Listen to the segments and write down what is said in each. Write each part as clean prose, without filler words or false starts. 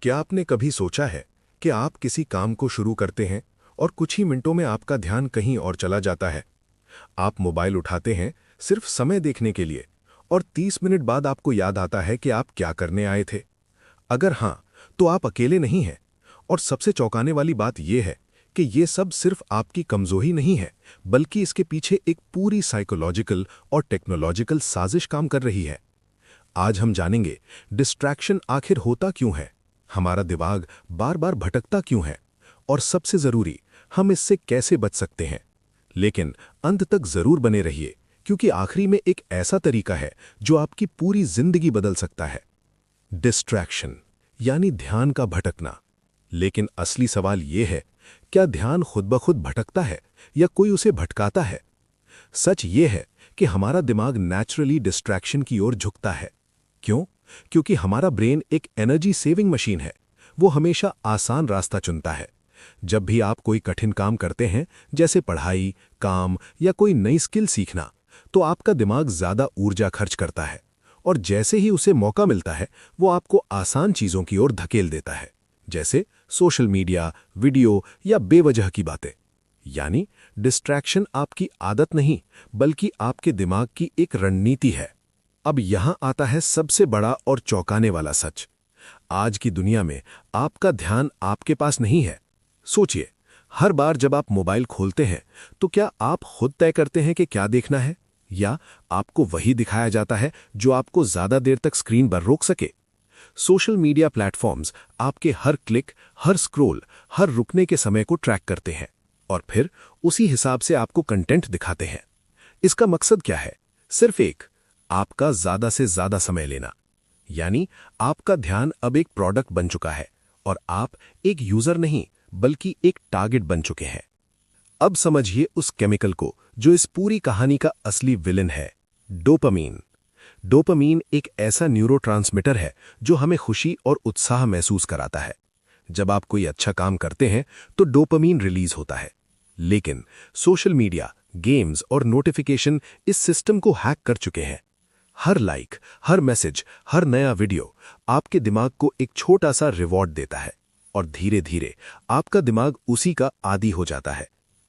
क्या आपने कभी सोचा है कि आप किसी काम को शुरू करते हैं और कुछ ही मिनटों में आपका ध्यान कहीं और चला जाता है। आप मोबाइल उठाते हैं सिर्फ समय देखने के लिए और 30 मिनट बाद आपको याद आता है कि आप क्या करने आए थे। अगर हाँ, तो आप अकेले नहीं हैं। और सबसे चौंकाने वाली बात यह है कि ये सब सिर्फ आपकी कमजोरी नहीं है, बल्कि इसके पीछे एक पूरी साइकोलॉजिकल और टेक्नोलॉजिकल साजिश काम कर रही है। आज हम जानेंगे डिस्ट्रैक्शन आखिर होता क्यों है, हमारा दिमाग बार बार भटकता क्यों है, और सबसे जरूरी, हम इससे कैसे बच सकते हैं। लेकिन अंत तक जरूर बने रहिए, क्योंकि आखिरी में एक ऐसा तरीका है जो आपकी पूरी जिंदगी बदल सकता है। डिस्ट्रैक्शन यानी ध्यान का भटकना। लेकिन असली सवाल यह है, क्या ध्यान खुद ब खुद भटकता है या कोई उसे भटकाता है? सच यह है कि हमारा दिमाग नेचुरली डिस्ट्रैक्शन की ओर झुकता है। क्यों? क्योंकि हमारा ब्रेन एक एनर्जी सेविंग मशीन है। वो हमेशा आसान रास्ता चुनता है। जब भी आप कोई कठिन काम करते हैं, जैसे पढ़ाई, काम या कोई नई स्किल सीखना, तो आपका दिमाग ज्यादा ऊर्जा खर्च करता है। और जैसे ही उसे मौका मिलता है, वो आपको आसान चीजों की ओर धकेल देता है, जैसे सोशल मीडिया, वीडियो या बेवजह की बातें। यानी डिस्ट्रैक्शन आपकी आदत नहीं, बल्कि आपके दिमाग की एक रणनीति है। अब यहां आता है सबसे बड़ा और चौंकाने वाला सच। आज की दुनिया में आपका ध्यान आपके पास नहीं है। सोचिए, हर बार जब आप मोबाइल खोलते हैं, तो क्या आप खुद तय करते हैं कि क्या देखना है, या आपको वही दिखाया जाता है जो आपको ज्यादा देर तक स्क्रीन पर रोक सके? सोशल मीडिया प्लेटफॉर्म्स आपके हर क्लिक, हर स्क्रॉल, हर रुकने के समय को ट्रैक करते हैं और फिर उसी हिसाब से आपको कंटेंट दिखाते हैं। इसका मकसद क्या है? सिर्फ एक, आपका ज्यादा से ज्यादा समय लेना। यानी आपका ध्यान अब एक प्रोडक्ट बन चुका है और आप एक यूजर नहीं, बल्कि एक टारगेट बन चुके हैं। अब समझिए उस केमिकल को जो इस पूरी कहानी का असली विलेन है, डोपामीन। डोपामीन एक ऐसा न्यूरोट्रांसमीटर है जो हमें खुशी और उत्साह महसूस कराता है। जब आप कोई अच्छा काम करते हैं तो डोपामीन रिलीज होता है। लेकिन सोशल मीडिया, गेम्स और नोटिफिकेशन इस सिस्टम को हैक कर चुके हैं। हर लाइक, हर मैसेज, हर नया वीडियो आपके दिमाग को एक छोटा सा रिवॉर्ड देता है और धीरे धीरे आपका दिमाग उसी का आदी हो जाता है।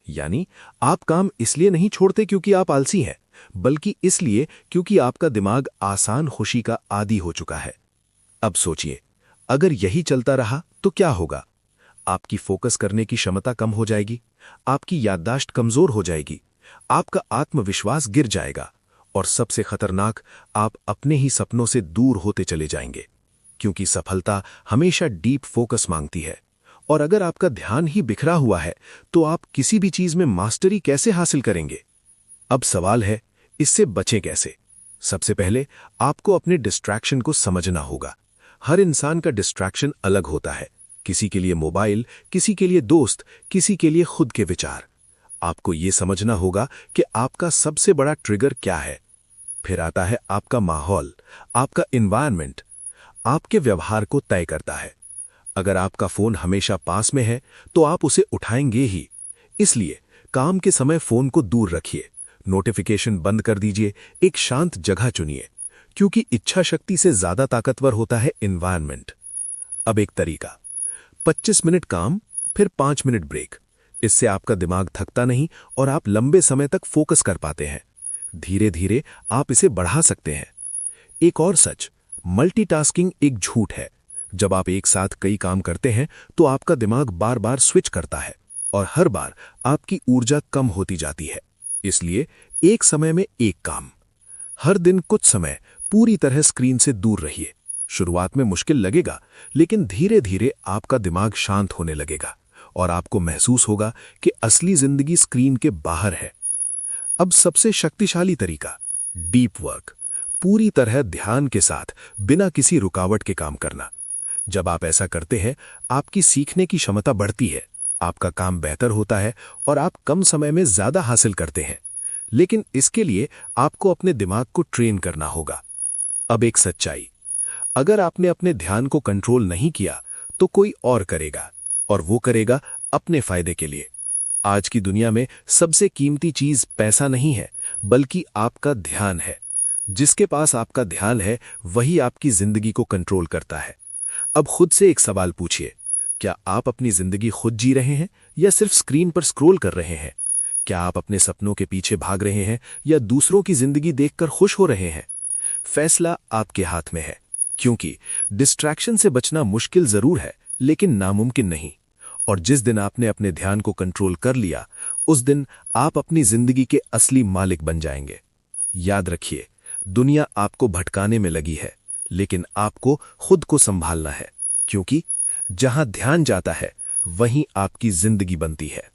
यानी आप काम इसलिए नहीं छोड़ते क्योंकि आप आलसी हैं, बल्कि इसलिए क्योंकि आपका दिमाग आसान खुशी का आदी हो चुका है। अब सोचिए, अगर यही चलता रहा तो क्या होगा? आपकी फोकस करने की क्षमता कम हो जाएगी, आपकी याददाश्त कमजोर हो जाएगी, आपका आत्मविश्वास गिर जाएगा और सबसे खतरनाक, आप अपने ही सपनों से दूर होते चले जाएंगे। क्योंकि सफलता हमेशा डीप फोकस मांगती है, और अगर आपका ध्यान ही बिखरा हुआ है, तो आप किसी भी चीज में मास्टरी कैसे हासिल करेंगे? अब सवाल है, इससे बचें कैसे? सबसे पहले आपको अपने डिस्ट्रैक्शन को समझना होगा। हर इंसान का डिस्ट्रैक्शन अलग होता है। किसी के लिए मोबाइल, किसी के लिए दोस्त, किसी के लिए खुद के विचार। आपको यह समझना होगा कि आपका सबसे बड़ा ट्रिगर क्या है। फिर आता है आपका माहौल, आपका एनवायरनमेंट। आपके व्यवहार को तय करता है। अगर आपका फोन हमेशा पास में है, तो आप उसे उठाएंगे ही। इसलिए काम के समय फोन को दूर रखिए, नोटिफिकेशन बंद कर दीजिए, एक शांत जगह चुनिए, क्योंकि इच्छा शक्ति से ज्यादा ताकतवर होता है एनवायरनमेंट। अब एक तरीका, 25 मिनट काम, फिर 5 मिनट ब्रेक। इससे आपका दिमाग थकता नहीं और आप लंबे समय तक फोकस कर पाते हैं। धीरे धीरे आप इसे बढ़ा सकते हैं। एक और सच, मल्टीटास्किंग एक झूठ है। जब आप एक साथ कई काम करते हैं, तो आपका दिमाग बार बार स्विच करता है और हर बार आपकी ऊर्जा कम होती जाती है। इसलिए एक समय में एक काम। हर दिन कुछ समय पूरी तरह स्क्रीन से दूर रहिए। शुरुआत में मुश्किल लगेगा, लेकिन धीरे धीरे आपका दिमाग शांत होने लगेगा और आपको महसूस होगा कि असली जिंदगी स्क्रीन के बाहर है। अब सबसे शक्तिशाली तरीका, डीप वर्क। पूरी तरह ध्यान के साथ, बिना किसी रुकावट के काम करना। जब आप ऐसा करते हैं, आपकी सीखने की क्षमता बढ़ती है, आपका काम बेहतर होता है और आप कम समय में ज्यादा हासिल करते हैं। लेकिन इसके लिए आपको अपने दिमाग को ट्रेन करना होगा। अब एक सच्चाई, अगर आपने अपने ध्यान को कंट्रोल नहीं किया, तो कोई और करेगा, और वो करेगा अपने फायदे के लिए। आज की दुनिया में सबसे कीमती चीज पैसा नहीं है, बल्कि आपका ध्यान है। जिसके पास आपका ध्यान है, वही आपकी जिंदगी को कंट्रोल करता है। अब खुद से एक सवाल पूछिए, क्या आप अपनी जिंदगी खुद जी रहे हैं या सिर्फ स्क्रीन पर स्क्रॉल कर रहे हैं? क्या आप अपने सपनों के पीछे भाग रहे हैं या दूसरों की जिंदगी देखकर खुश हो रहे हैं? फैसला आपके हाथ में है, क्योंकि डिस्ट्रैक्शन से बचना मुश्किल जरूर है लेकिन नामुमकिन नहीं। और जिस दिन आपने अपने ध्यान को कंट्रोल कर लिया, उस दिन आप अपनी जिंदगी के असली मालिक बन जाएंगे। याद रखिए, दुनिया आपको भटकाने में लगी है, लेकिन आपको खुद को संभालना है, क्योंकि जहां ध्यान जाता है वहीं आपकी जिंदगी बनती है।